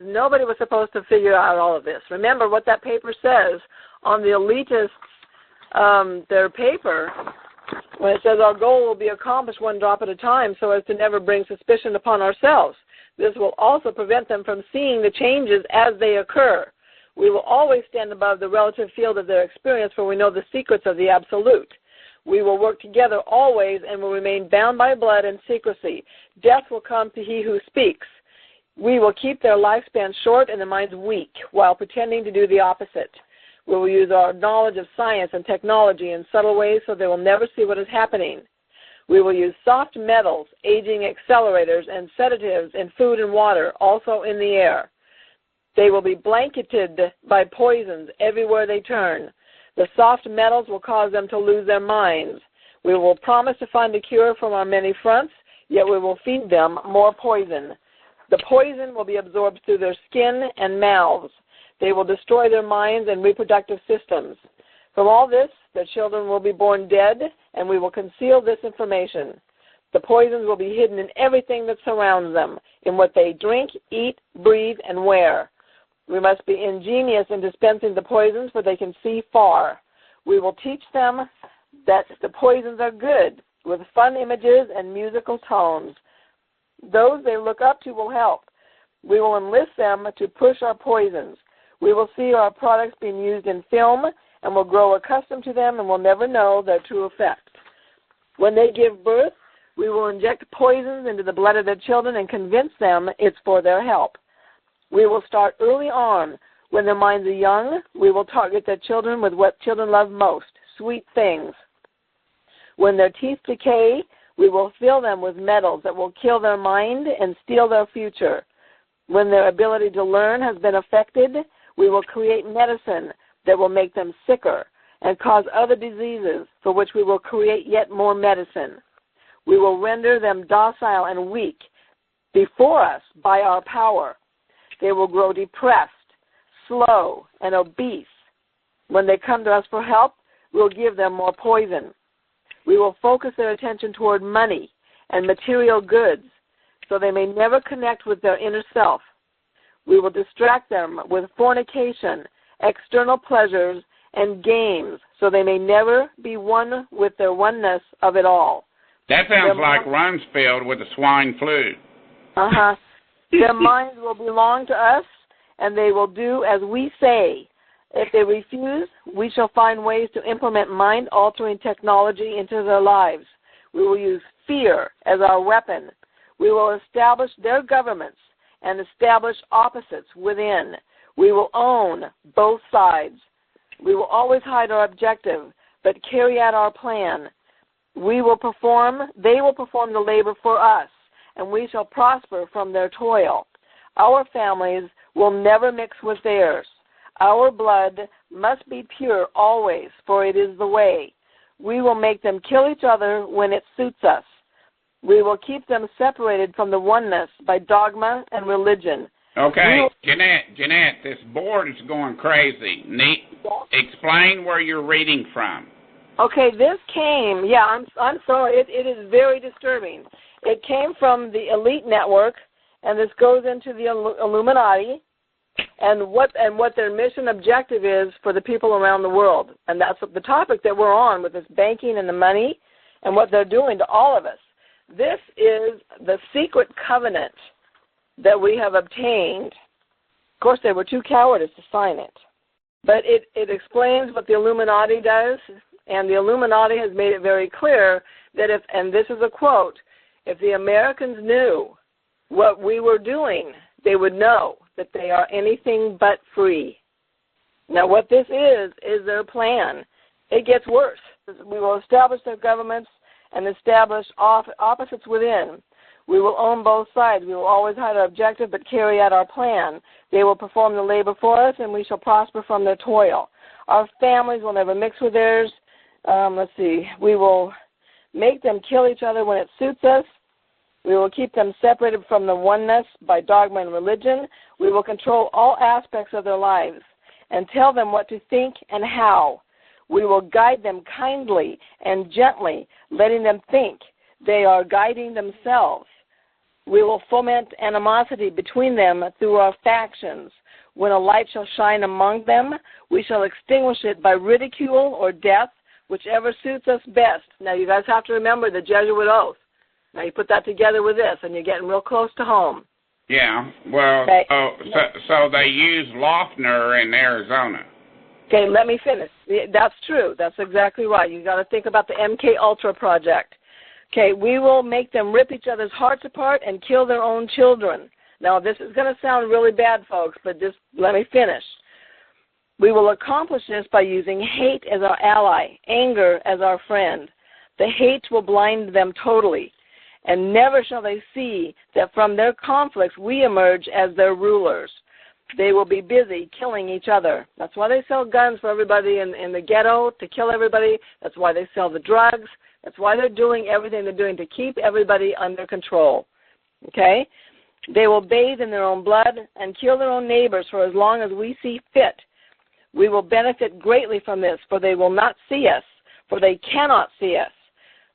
Nobody was supposed to figure out all of this. Remember what that paper says on the elitists, their paper, when it says our goal will be accomplished one drop at a time so as to never bring suspicion upon ourselves. This will also prevent them from seeing the changes as they occur. We will always stand above the relative field of their experience, for we know the secrets of the absolute. We will work together always and will remain bound by blood and secrecy. Death will come to he who speaks. We will keep their lifespan short and their minds weak while pretending to do the opposite. We will use our knowledge of science and technology in subtle ways so they will never see what is happening. We will use soft metals, aging accelerators, and sedatives in food and water, also in the air. They will be blanketed by poisons everywhere they turn. The soft metals will cause them to lose their minds. We will promise to find a cure from our many fronts, yet we will feed them more poison. The poison will be absorbed through their skin and mouths. They will destroy their minds and reproductive systems. From all this, their children will be born dead, and we will conceal this information. The poisons will be hidden in everything that surrounds them, in what they drink, eat, breathe, and wear. We must be ingenious in dispensing the poisons, for they can see far. We will teach them that the poisons are good, with fun images and musical tones. Those they look up to will help. We will enlist them to push our poisons. We will see our products being used in film and will grow accustomed to them and will never know their true effect. When they give birth, we will inject poisons into the blood of their children and convince them it's for their help. We will start early on. When their minds are young, we will target their children with what children love most, sweet things. When their teeth decay, we will fill them with metals that will kill their mind and steal their future. When their ability to learn has been affected, we will create medicine that will make them sicker and cause other diseases, for which we will create yet more medicine. We will render them docile and weak before us by our power. They will grow depressed, slow, and obese. When they come to us for help, we'll give them more poison. We will focus their attention toward money and material goods so they may never connect with their inner self. We will distract them with fornication, external pleasures, and games so they may never be one with their oneness of it all. That sounds like Rumsfeld with the swine flu. Uh-huh. Their minds will belong to us, and they will do as we say. If they refuse, we shall find ways to implement mind-altering technology into their lives. We will use fear as our weapon. We will establish their governments and establish opposites within. We will own both sides. We will always hide our objective, but carry out our plan. They will perform the labor for us, and we shall prosper from their toil. Our families will never mix with theirs. Our blood must be pure always, for it is the way. We will make them kill each other when it suits us. We will keep them separated from the oneness by dogma and religion. Okay, Jeanette, this board is going crazy. Explain where you're reading from. Okay, this came, I'm sorry, it is very disturbing. It came from the Elite Network, and this goes into the Illuminati, and what their mission objective is for the people around the world. And that's the topic that we're on with this banking and the money and what they're doing to all of us. This is the secret covenant that we have obtained. Of course, they were too cowardice to sign it. But it explains what the Illuminati does, and the Illuminati has made it very clear that if, and this is a quote, if the Americans knew what we were doing, they would know that they are anything but free. Now, what this is their plan. It gets worse. We will establish their governments and establish opposites within. We will own both sides. We will always hide our objective but carry out our plan. They will perform the labor for us, and we shall prosper from their toil. Our families will never mix with theirs. We will make them kill each other when it suits us. We will keep them separated from the oneness by dogma and religion. We will control all aspects of their lives and tell them what to think and how. We will guide them kindly and gently, letting them think they are guiding themselves. We will foment animosity between them through our factions. When a light shall shine among them, we shall extinguish it by ridicule or death, whichever suits us best. Now, you guys have to remember the Jesuit oath. Now, you put that together with this, and you're getting real close to home. Yeah, well, okay. so they use Loeffner in Arizona. Okay, let me finish. That's true. That's exactly right. You got to think about the MK Ultra project. Okay, we will make them rip each other's hearts apart and kill their own children. Now, this is going to sound really bad, folks, but just let me finish. We will accomplish this by using hate as our ally, anger as our friend. The hate will blind them totally, and never shall they see that from their conflicts we emerge as their rulers. They will be busy killing each other. That's why they sell guns for everybody in the ghetto, to kill everybody. That's why they sell the drugs. That's why they're doing everything they're doing, to keep everybody under control. Okay? They will bathe in their own blood and kill their own neighbors for as long as we see fit. We will benefit greatly from this, for they will not see us, for they cannot see us.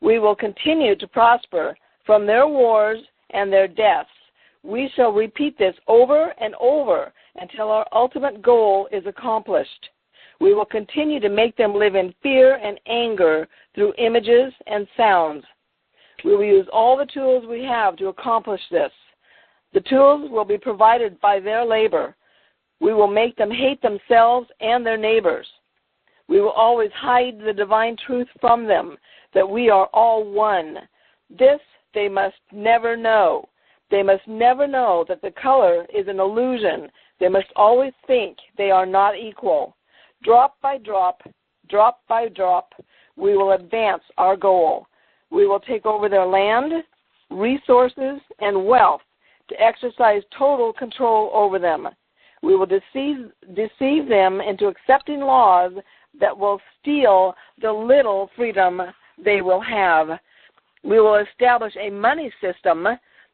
We will continue to prosper from their wars and their deaths. We shall repeat this over and over until our ultimate goal is accomplished. We will continue to make them live in fear and anger through images and sounds. We will use all the tools we have to accomplish this. The tools will be provided by their labor. We will make them hate themselves and their neighbors. We will always hide the divine truth from them, that we are all one. This they must never know. They must never know that the color is an illusion. They must always think they are not equal. Drop by drop, we will advance our goal. We will take over their land, resources, and wealth to exercise total control over them. We will deceive them into accepting laws that will steal the little freedom they will have. We will establish a money system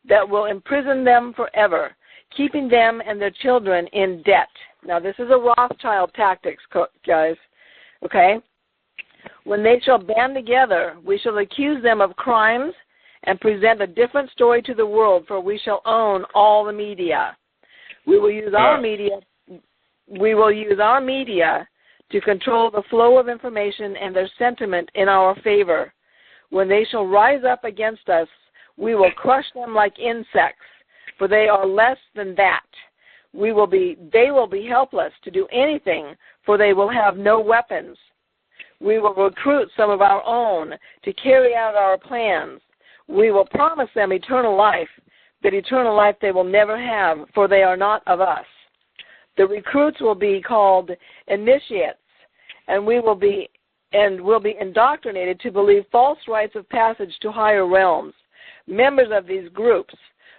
that will imprison them forever, keeping them and their children in debt. Now, this is a Rothschild tactics, guys, okay? When they shall band together, we shall accuse them of crimes and present a different story to the world, for we shall own all the media. We will use our media. We will use our media to control the flow of information and their sentiment in our favor. When they shall rise up against us, we will crush them like insects, for they are less than that. They will be helpless to do anything, for they will have no weapons. We will recruit some of our own to carry out our plans. We will promise them eternal life, but eternal life they will never have, for they are not of us. The recruits will be called initiates, and will be indoctrinated to believe false rites of passage to higher realms. Members of these groups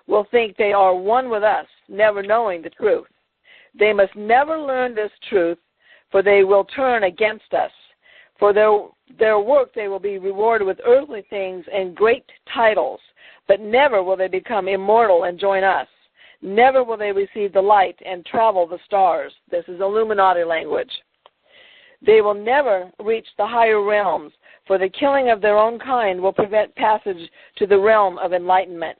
will think they are one with us, never knowing the truth. They must never learn this truth, for they will turn against us. For their work they will be rewarded with earthly things and great titles, but never will they become immortal and join us. Never will they receive the light and travel the stars. This is Illuminati language. They will never reach the higher realms, for the killing of their own kind will prevent passage to the realm of enlightenment.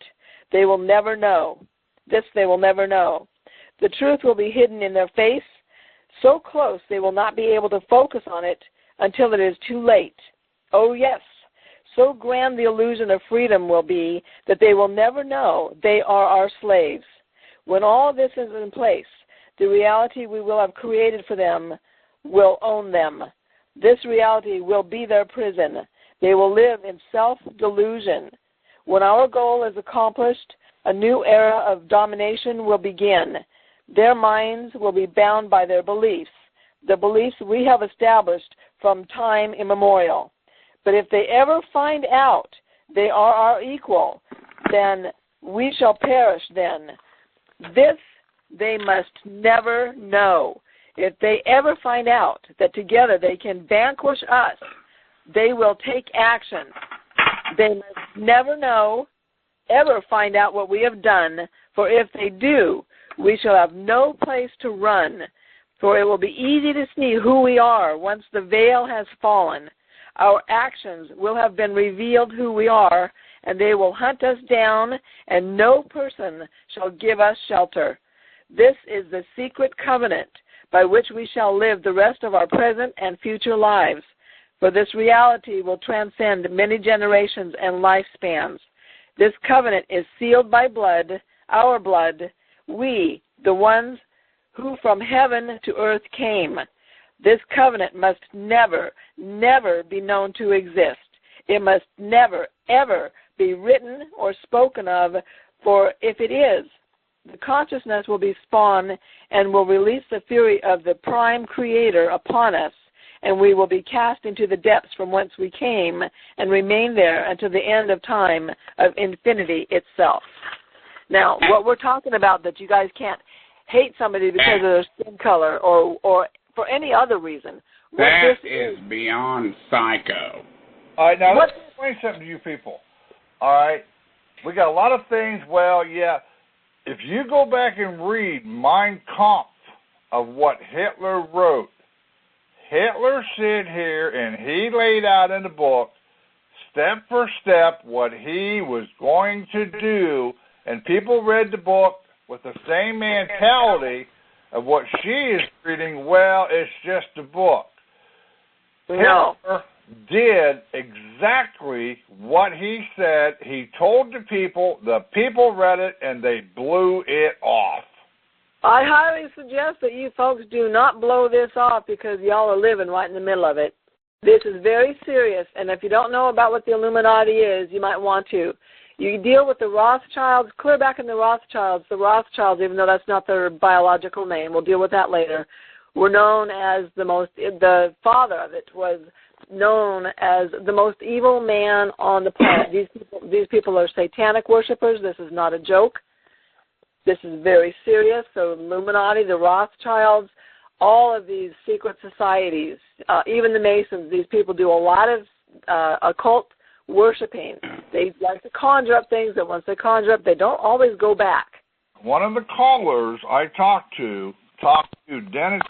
They will never know. This they will never know. The truth will be hidden in their face, so close they will not be able to focus on it until it is too late. Oh, yes, so grand the illusion of freedom will be that they will never know they are our slaves. When all this is in place, the reality we will have created for them will own them. This reality will be their prison. They will live in self-delusion. When our goal is accomplished, a new era of domination will begin. Their minds will be bound by their beliefs, the beliefs we have established from time immemorial. But if they ever find out they are our equal, then we shall perish then. This they must never know. If they ever find out that together they can vanquish us, they will take action. They must never know, ever find out what we have done, for if they do, we shall have no place to run, for it will be easy to see who we are once the veil has fallen. Our actions will have been revealed who we are, and they will hunt us down, and no person shall give us shelter. This is the secret covenant by which we shall live the rest of our present and future lives, for this reality will transcend many generations and lifespans. This covenant is sealed by blood, our blood, we, the ones who from heaven to earth came. This covenant must never, never be known to exist. It must never, ever be written or spoken of, for if it is, the consciousness will be spawned and will release the fury of the prime creator upon us, and we will be cast into the depths from whence we came and remain there until the end of time of infinity itself. Now, what we're talking about, that you guys can't hate somebody because of their skin color or for any other reason. That is beyond psycho. All right, now let's explain something to you people. All right, we got a lot of things. Well, yeah, if you go back and read Mein Kampf of what Hitler wrote, Hitler sit here and he laid out in the book, step for step, what he was going to do, and people read the book with the same mentality of what she is reading. Well, it's just a book. No. Hitler did exactly what he said. He told the people read it, and they blew it off. I highly suggest that you folks do not blow this off, because y'all are living right in the middle of it. This is very serious, and if you don't know about what the Illuminati is, you might want to. You deal with the Rothschilds, clear back in the Rothschilds, even though that's not their biological name. We'll deal with that later. Were known as the father of it was known as the most evil man on the planet. These people are satanic worshipers. This is not a joke. This is very serious. So Illuminati, the Rothschilds, all of these secret societies, even the Masons, these people do a lot of occult worshiping. They like to conjure up things that once they conjure up, they don't always go back. One of the callers I talked to Dennis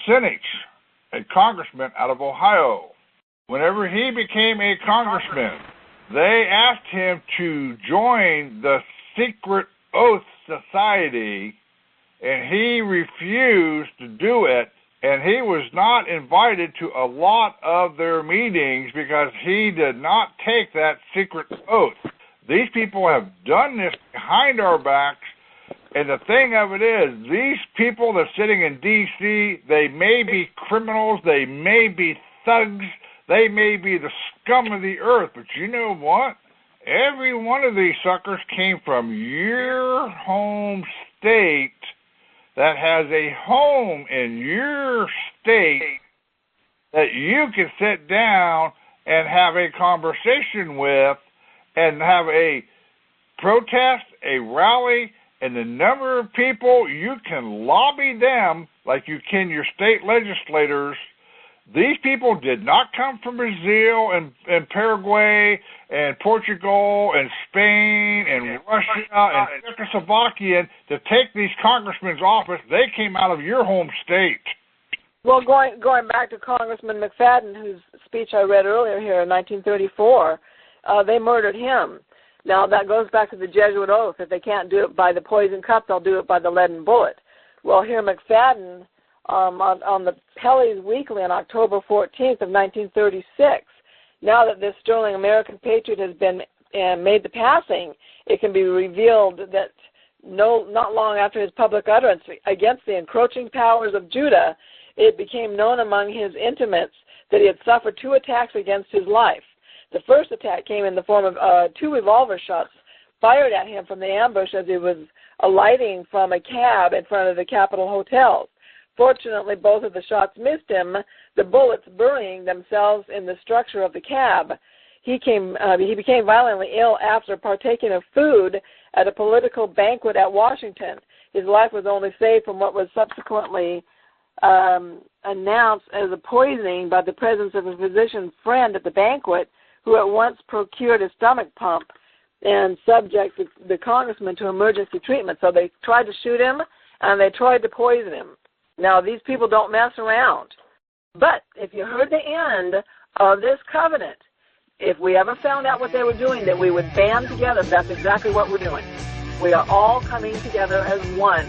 Sinich, a congressman out of Ohio. Whenever he became a congressman, they asked him to join the Secret Oath Society, and he refused to do it, and he was not invited to a lot of their meetings because he did not take that secret oath. These people have done this behind our backs, and the thing of it is, these people that are sitting in D.C., they may be criminals, they may be thugs, they may be the scum of the earth, but you know what? Every one of these suckers came from your home state that has a home in your state that you can sit down and have a conversation with and have a protest, a rally, and the number of people you can lobby them like you can your state legislators. These people did not come from Brazil and Paraguay and Portugal and Spain and Russia and Czechoslovakia to take these congressmen's office. They came out of your home state. Well, going back to Congressman McFadden, whose speech I read earlier here in 1934, they murdered him. Now, that goes back to the Jesuit oath. If they can't do it by the poison cup, they'll do it by the leaden bullet. Well, here McFadden, on the Pelley's Weekly on October 14th of 1936, now that this sterling American patriot has been made the passing, it can be revealed that not long after his public utterance against the encroaching powers of Judah, it became known among his intimates that he had suffered 2 attacks against his life. The first attack came in the form of 2 revolver shots fired at him from the ambush as he was alighting from a cab in front of the Capitol hotels. Fortunately, both of the shots missed him, the bullets burying themselves in the structure of the cab. He became violently ill after partaking of food at a political banquet at Washington. His life was only saved from what was subsequently announced as a poisoning by the presence of a physician friend at the banquet, who at once procured a stomach pump and subjected the congressman to emergency treatment. So they tried to shoot him, and they tried to poison him. Now, these people don't mess around. But if you heard the end of this covenant, if we ever found out what they were doing, that we would band together. That's exactly what we're doing. We are all coming together as one.